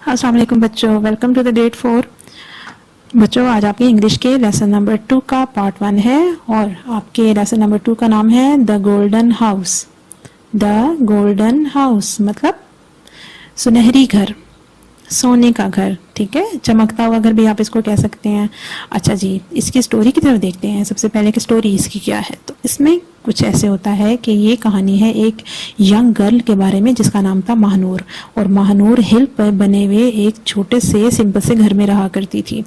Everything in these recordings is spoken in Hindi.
अस्सलाम वालेकुम बच्चों, वेलकम टू द डेट 4। बच्चों आज आपके इंग्लिश के लेसन नंबर 2 का पार्ट 1 है और आपके लेसन नंबर 2 का नाम है the golden house. The golden house मतलब सुनहरी घर, सोने का घर, ठीक है, चमकता हुआ घर भी आप इसको कह सकते हैं। अच्छा जी, इसकी स्टोरी की तरफ देखते हैं। सबसे पहले की स्टोरी इसकी क्या है, तो इसमें कुछ ऐसे होता है कि ये कहानी है एक यंग गर्ल के बारे में जिसका नाम था महानूर, और महानूर हिल पर बने हुए एक छोटे से सिंपल से घर में रहा करती थी।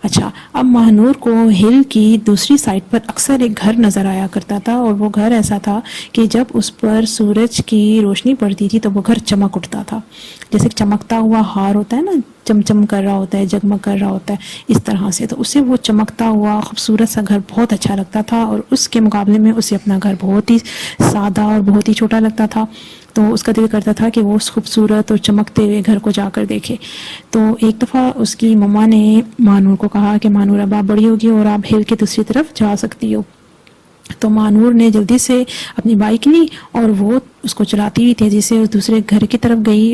अच्छा, अब महानूर को हिल की दूसरी साइड पर अक्सर एक घर नजर आया करता था, और वो घर ऐसा था कि जब उस पर सूरज की रोशनी पड़ती थी तो वो घर चमक उठता था, जैसे चमकता हुआ हार होता है ना, चमचम कर रहा होता है, जगमग कर रहा होता है, इस तरह से। तो उसे वो चमकता हुआ खूबसूरत सा घर बहुत अच्छा लगता था, और उसके मुकाबले में उसे अपना घर बहुत ही सादा और बहुत ही छोटा लगता था। तो उसका दिल करता था कि वो उस खूबसूरत और चमकते हुए घर को जाकर देखे। तो एक दफ़ा उसकी मम्मा ने महानूर को कहा कि महानूर अब आप बड़ी होगी और आप हिल की दूसरी तरफ जा सकती हो। तो महानूर ने जल्दी से अपनी बाइक ली और वो उसको चलाती हुई तेजी से उस दूसरे घर की तरफ गई,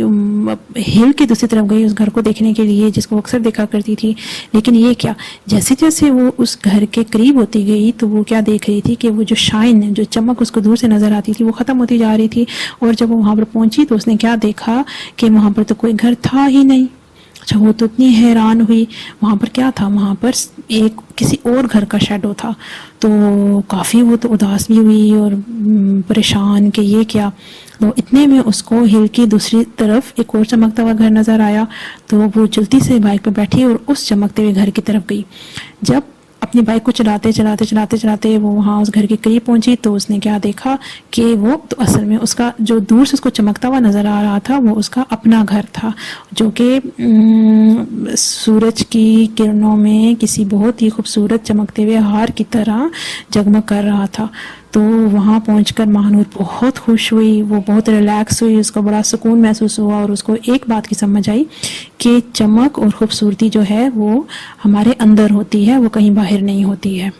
हिल की दूसरी तरफ गई उस घर को देखने के लिए जिसको अक्सर देखा करती थी। लेकिन ये क्या, जैसे जैसे वो उस घर के करीब होती गई तो वो क्या देख रही थी कि वो जो शाइन, जो चमक उसको दूर से नजर आती थी, वो खत्म होती जा रही थी। और जब वो वहां पर पहुंची तो उसने क्या देखा कि वहां पर तो कोई घर था ही नहीं। अच्छा, वो तो इतनी हैरान हुई, वहाँ पर क्या था, वहाँ पर एक किसी और घर का शेडो था। तो काफ़ी वो तो उदास भी हुई और परेशान कि ये क्या। तो इतने में उसको हिल की दूसरी तरफ एक और चमकता हुआ घर नज़र आया। तो वो जल्दी से बाइक पर बैठी और उस चमकते हुए घर की तरफ गई। जब अपनी बाइक को चलाते चलाते चलाते चलाते वो वहाँ उस घर के करीब पहुंची तो उसने क्या देखा कि वो तो असल में उसका जो दूर से उसको चमकता हुआ नज़र आ रहा था वो उसका अपना घर था, जो कि सूरज की किरणों में किसी बहुत ही खूबसूरत चमकते हुए हार की तरह जगमग कर रहा था। तो वहाँ पहुंचकर महानूर बहुत खुश हुई, वो बहुत रिलैक्स हुई, उसको बड़ा सुकून महसूस हुआ और उसको एक बात की समझ आई कि चमक और खूबसूरती जो है वो हमारे अंदर होती है, वो कहीं बाहर नहीं होती है।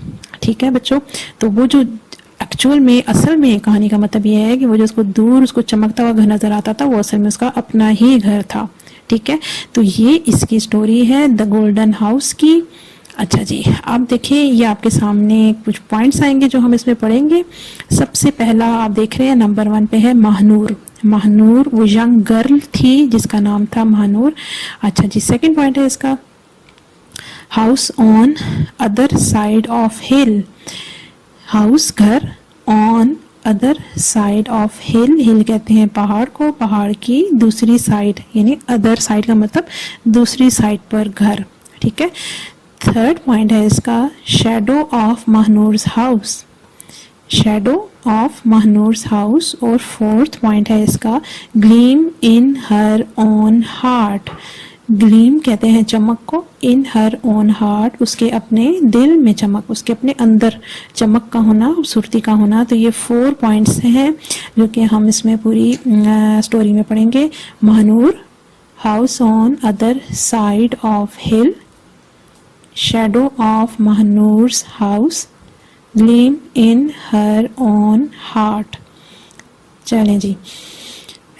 ठीक है बच्चों, तो वो जो एक्चुअल में असल में कहानी का मतलब ये है कि वो जो उसको दूर उसको चमकता हुआ घर नजर आता था वो असल में उसका अपना ही घर था। ठीक है, तो ये इसकी स्टोरी है द गोल्डन हाउस की। अच्छा जी, आप देखिए ये आपके सामने कुछ पॉइंट्स आएंगे जो हम इसमें पढ़ेंगे। सबसे पहला आप देख रहे हैं नंबर 1 पे है महानूर। महानूर वो यंग गर्ल थी जिसका नाम था महानूर। अच्छा जी, सेकंड पॉइंट है इसका house on other side of hill. House घर, ऑन अदर साइड ऑफ हिल, हिल कहते हैं पहाड़ को, पहाड़ की दूसरी साइड, यानी अदर साइड का मतलब दूसरी साइड पर घर। ठीक है, थर्ड पॉइंट है इसका shadow of Mahanoor's house, shadow of Mahanoor's house. और फोर्थ पॉइंट है इसका gleam in her own heart. Gleam कहते हैं चमक को, इन हर ओन हार्ट उसके अपने दिल में चमक, उसके अपने अंदर चमक का होना, खूबसूरती का होना। तो ये 4 पॉइंट्स हैं जो कि हम इसमें पूरी स्टोरी में पढ़ेंगे। Mahnoor, house on other side of hill, shadow of Mahnoor's house, gleam in her own heart। चलें जी,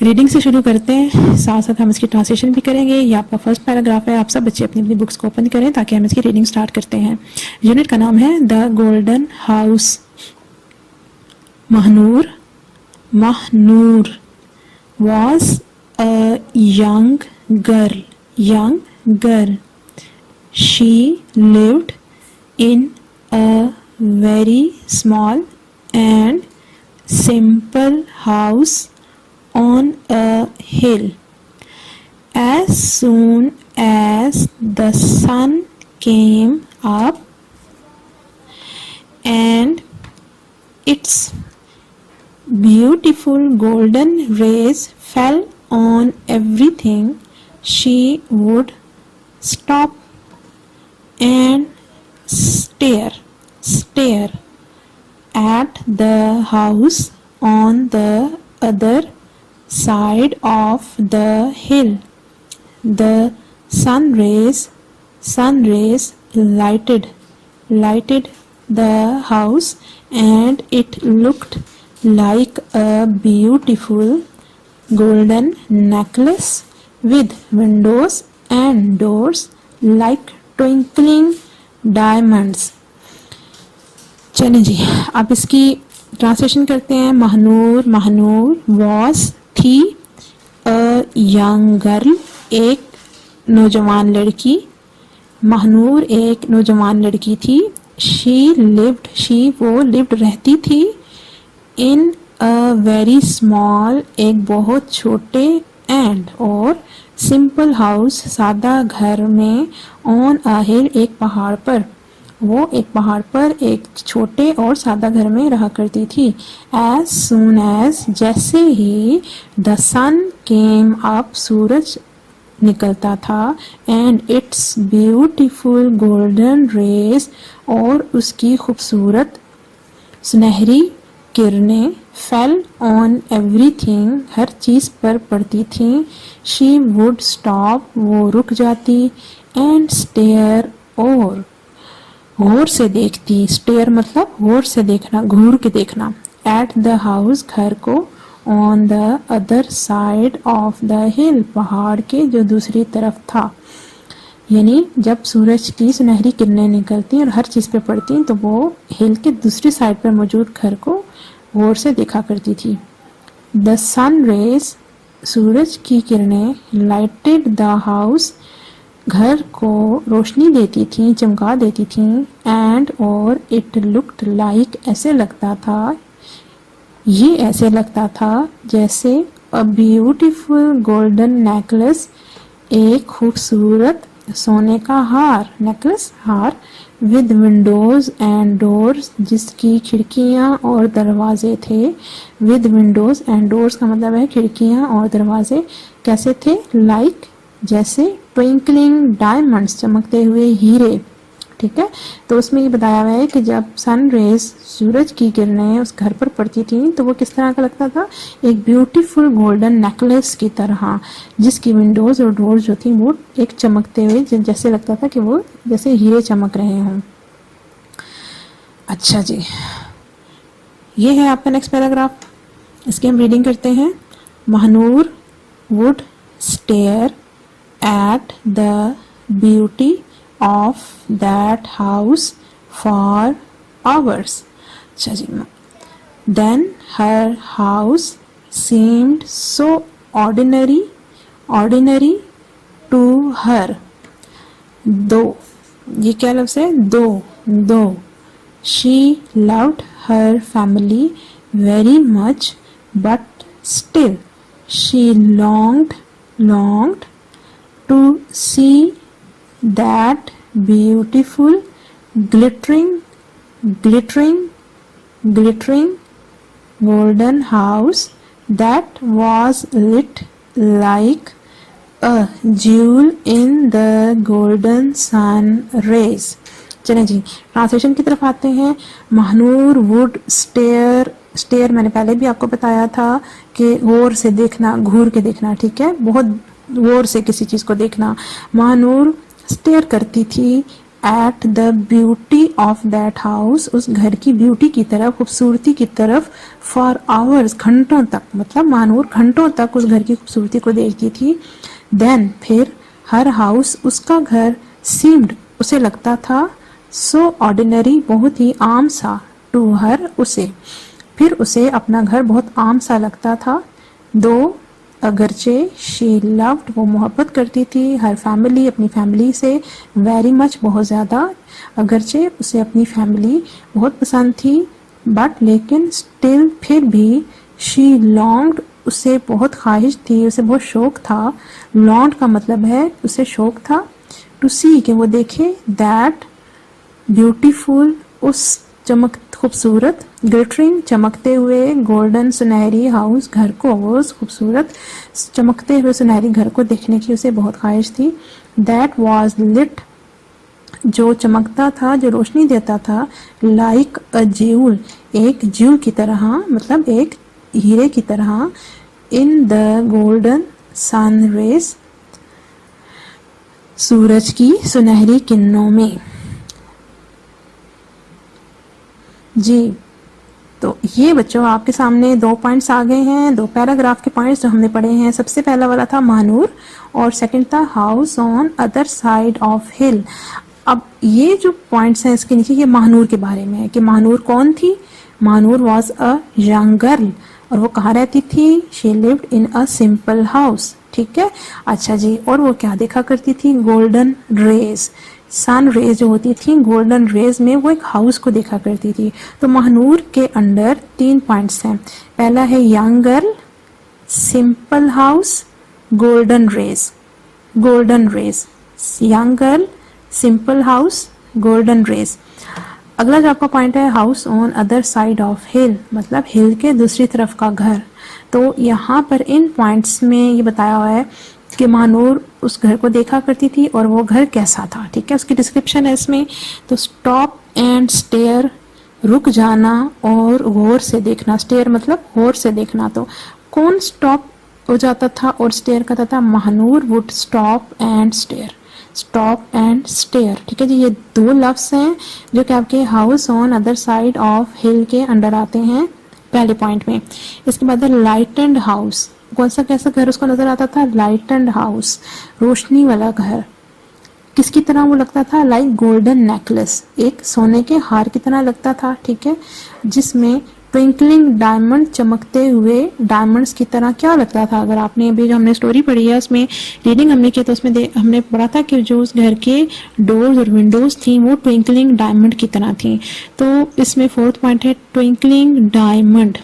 रीडिंग से शुरू करते हैं, साथ साथ हम इसकी ट्रांसलेशन भी करेंगे। ये आपका फर्स्ट पैराग्राफ है। आप सब बच्चे अपनी अपनी बुक्स को ओपन करें ताकि हम इसकी रीडिंग स्टार्ट करते हैं। यूनिट का नाम है the golden house. Mahnoor, Mahnoor was a young girl, young girl। She lived in a very small and simple house on a hill. As soon as the sun came up and its beautiful golden rays fell on everything, she would stop and stare at the house on the other side of the hill. The sun rays lighted the house and it looked like a beautiful golden necklace with windows and doors like twinkling diamonds. चलें जी, अब इसकी ट्रांसलेशन करते हैं. महानूर वॉज थी, अ यंग गर्ल एक नौजवान लड़की. महानूर एक नौजवान लड़की थी. शी वो लिव्ड रहती थी. इन अ वेरी स्मॉल एक बहुत छोटे एंड और सिंपल हाउस सादा घर में. ऑन अ हिल एक पहाड़ पर. वो एक पहाड़ पर एक छोटे और सादा घर में रहा करती थी. एज सून एज जैसे ही द सन केम अप सूरज निकलता था. And it's beautiful golden rays और उसकी खूबसूरत सुनहरी किरणें फेल ऑन एवरीथिंग हर चीज पर पड़ती थीं. शी वुड स्टॉप वो रुक जाती. एंड स्टेयर और गौर से देखती. स्टेयर मतलब गौर से देखना, घूर के देखना. एट द हाउस घर को. On the other side of the हिल पहाड़ के जो दूसरी तरफ था. यानी जब सूरज की सुनहरी किरणें निकलती और हर चीज पे पड़ती तो वो हिल के दूसरी साइड पर मौजूद घर को गौर से देखा करती थी. द सन रेज सूरज की किरणें लाइटेड द हाउस घर को रोशनी देती थी, चमका देती थी. एंड और इट लुक्ड लाइक ऐसे लगता था, ये ऐसे लगता था जैसे अ ब्यूटीफुल गोल्डन नेकलेस एक खूबसूरत सोने का हार. नेकलेस हार. विद विंडोज एंड डोर्स जिसकी खिड़कियां और दरवाजे थे. विद विंडोज एंड डोर्स का मतलब है खिड़कियां और दरवाजे कैसे थे. लाइक जैसे ट्विंकलिंग डायमंड्स चमकते हुए हीरे. ठीक है, तो उसमें ये बताया हुआ है कि जब सन रेज सूरज की किरणें उस घर पर पड़ती थी तो वो किस तरह का लगता था. एक ब्यूटीफुल गोल्डन नेकलेस की तरह जिसकी विंडोज और डोर्स जो थी वो एक चमकते हुए जैसे लगता था कि वो जैसे हीरे चमक रहे हों. अच्छा जी, ये है आपका नेक्स्ट पैराग्राफ. इसकी हम रीडिंग करते हैं. Mahanoor would stare at the beauty of that house for hours. अच्छा जी. Then her house seemed so ordinary to her. Though ये क्या लफ्ज़ है. though she loved her family very much but still she longed to see that beautiful glittering golden house that was lit like a jewel in the golden sun rays. चलें जी, ट्रांसलेशन की तरफ आते हैं. महानूर वुड स्टेयर मैंने पहले भी आपको बताया था कि गौर से देखना, घूर के देखना. ठीक है, बहुत गौर से किसी चीज को देखना. महानूर स्टेयर करती थी at the beauty of that house उस घर की ब्यूटी की तरफ, खूबसूरती की तरफ. फॉर आवर्स घंटों तक, मतलब महानूर घंटों तक उस घर की खूबसूरती को देखती थी. देन फिर हर हाउस उसका घर. सीम्ड उसे लगता था. सो ऑर्डिनरी बहुत ही आम सा. टू हर उसे, फिर उसे अपना घर बहुत आम सा लगता था. दो अगरचे शी लव्ड वो मोहब्बत करती थी. हर फैमिली अपनी फैमिली से. वेरी मच बहुत ज़्यादा. अगरचे उसे अपनी फैमिली बहुत पसंद थी. बट लेकिन स्टिल फिर भी शी लॉन्ग्ड उसे बहुत ख्वाहिश थी, उसे बहुत शौक था. लॉन्ग का मतलब है उसे शौक था. टू सी कि वो देखे. दैट ब्यूटीफुल उस खूबसूरत. ग्लिटरिंग चमकते हुए. गोल्डन सुनहरी हाउस घर को, वो खूबसूरत चमकते हुए सुनहरी घर को देखने की उसे बहुत ख्वाहिश थी. दैट वाज लिट जो चमकता था, जो रोशनी देता था. लाइक अ ज्यूल एक ज्यूल की तरह, मतलब एक हीरे की तरह. In the golden sun rays सूरज की सुनहरी किरणों में. जी, तो ये बच्चों आपके सामने 2 पॉइंट्स आ गए हैं, 2 पैराग्राफ के पॉइंट्स जो हमने पढ़े हैं। सबसे पहला वाला था महानूर और सेकंड था house on other side of hill. अब ये जो पॉइंट्स हैं इसके नीचे, ये महानूर के बारे में है कि महानूर कौन थी। Mahnoor was a young girl और वो कहाँ रहती थी, she lived in a simple house. ठीक है, अच्छा जी, और वो क्या देखा करती थी, गोल्डन रेज, सन रेज जो होती थी, गोल्डन रेज में वो एक हाउस को देखा करती थी। तो महानूर के अंडर 3 पॉइंट्स हैं। पहला है young girl, simple house, golden rays. Golden rays, young girl, simple house, golden rays. अगला जो आपका पॉइंट है house on other side of hill, मतलब हिल के दूसरी तरफ का घर। तो यहाँ पर इन पॉइंट्स में ये बताया हुआ है कि महानूर उस घर को देखा करती थी और वो घर कैसा था। ठीक है, उसकी डिस्क्रिप्शन है इसमें। तो स्टॉप एंड स्टेयर, रुक जाना और गौर से देखना। स्टेयर मतलब गौर से देखना। तो कौन स्टॉप हो जाता था और स्टेयर करता था, Mahanoor would stop and stare. Stop and stare. ठीक है जी, ये 2 लफ्ज हैं जो कि आपके house on other side of hill के अंडर आते हैं पहले पॉइंट में। इसके बाद लाइटेंड हाउस, कौन सा कैसा घर उसको नजर आता था, लाइटेंड हाउस, रोशनी वाला घर। किसकी तरह वो लगता था, लाइक गोल्डन नेकलेस, एक सोने के हार की तरह लगता था। ठीक है, जिसमें ट्विंकलिंग डायमंड, चमकते हुए डायमंड्स की तरह क्या लगता था। अगर आपने अभी जो हमने स्टोरी पढ़ी है उसमें रीडिंग हमने की तो उसमें हमने पढ़ा था कि जो उस घर के डोर्स और विंडोज थी वो ट्विंकलिंग डायमंड की तरह थी। तो इसमें 4th पॉइंट है twinkling diamond.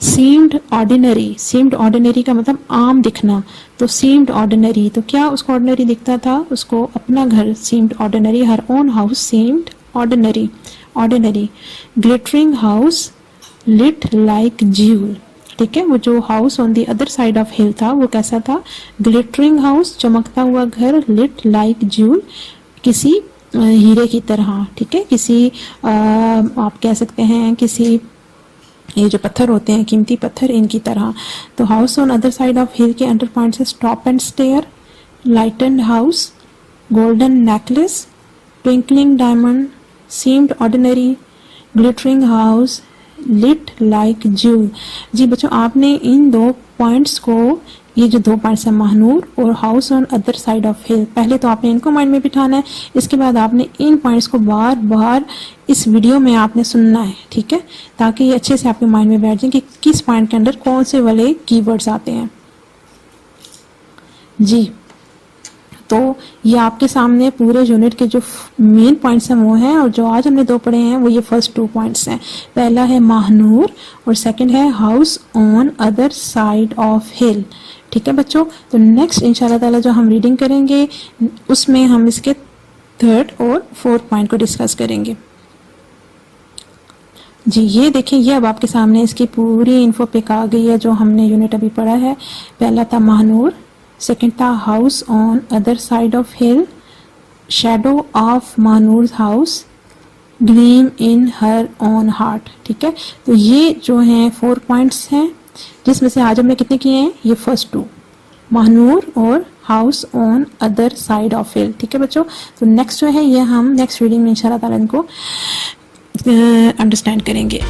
Seemed ordinary, seemed ordinary का मतलब आम दिखना। तो सीम्ड ऑर्डिनरी, तो क्या उसको ऑर्डिनरी दिखता था, उसको अपना घर seemed ordinary, her own house seemed ordinary. Ordinary. Glittering house, lit like jewel. ठीक है, वो जो house on the other side of hill था वो कैसा था, ग्लिटरिंग हाउस, चमकता हुआ घर, लिट लाइक ज्यूल, किसी हीरे की तरह। ठीक है, किसी आप कह सकते हैं किसी ये जो पत्थर होते हैं कीमती पत्थर, इनकी तरह। तो house on other side of hill के अंडर पॉइंट से stop and stare, lightened house, golden necklace, twinkling diamond, seemed ordinary, glittering house, lit like jewel. जी बच्चों, आपने इन 2 पॉइंट्स को, ये जो 2 पॉइंट्स हैं महानूर और house on other side of hill, पहले तो आपने इनको माइंड में बिठाना है। इसके बाद आपने इन पॉइंट्स को बार बार इस वीडियो में आपने सुनना है। ठीक है, ताकि ये अच्छे से आपके माइंड में बैठ जाए कि किस पॉइंट के अंदर कौन से वाले कीवर्ड्स आते हैं। जी, तो ये आपके सामने पूरे यूनिट के जो मेन पॉइंट्स हैं वो हैं, और जो आज हमने 2 पढ़े हैं वो ये फर्स्ट 2 पॉइंट्स हैं। पहला है महानूर और सेकंड है house on other side of hill. ठीक है बच्चों, तो नेक्स्ट इंशाल्लाह ताला जो हम रीडिंग करेंगे उसमें हम इसके 3rd और 4th पॉइंट को डिस्कस करेंगे। जी ये देखिए, ये अब आपके सामने इसकी पूरी इन्फो पिक आ गई है जो हमने यूनिट अभी पढ़ा है। पहला था महानूर, सेकंड था house on other side of hill, shadow of Mahnoor house, gleam in her on heart. ठीक है, तो ये जो हैं 4 पॉइंट्स हैं जिसमें से आज हमने कितने किए हैं, ये फर्स्ट 2, महानूर और house on other side of hill. ठीक है बच्चों, तो नेक्स्ट जो है ये हम नेक्स्ट रीडिंग में इंशाल्लाह ताला इनको अंडरस्टैंड करेंगे।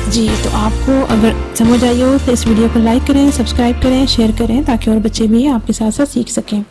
जी, तो आपको अगर समझ आई हो तो इस वीडियो को लाइक करें, सब्सक्राइब करें, शेयर करें ताकि और बच्चे भी आपके साथ साथ सीख सकें।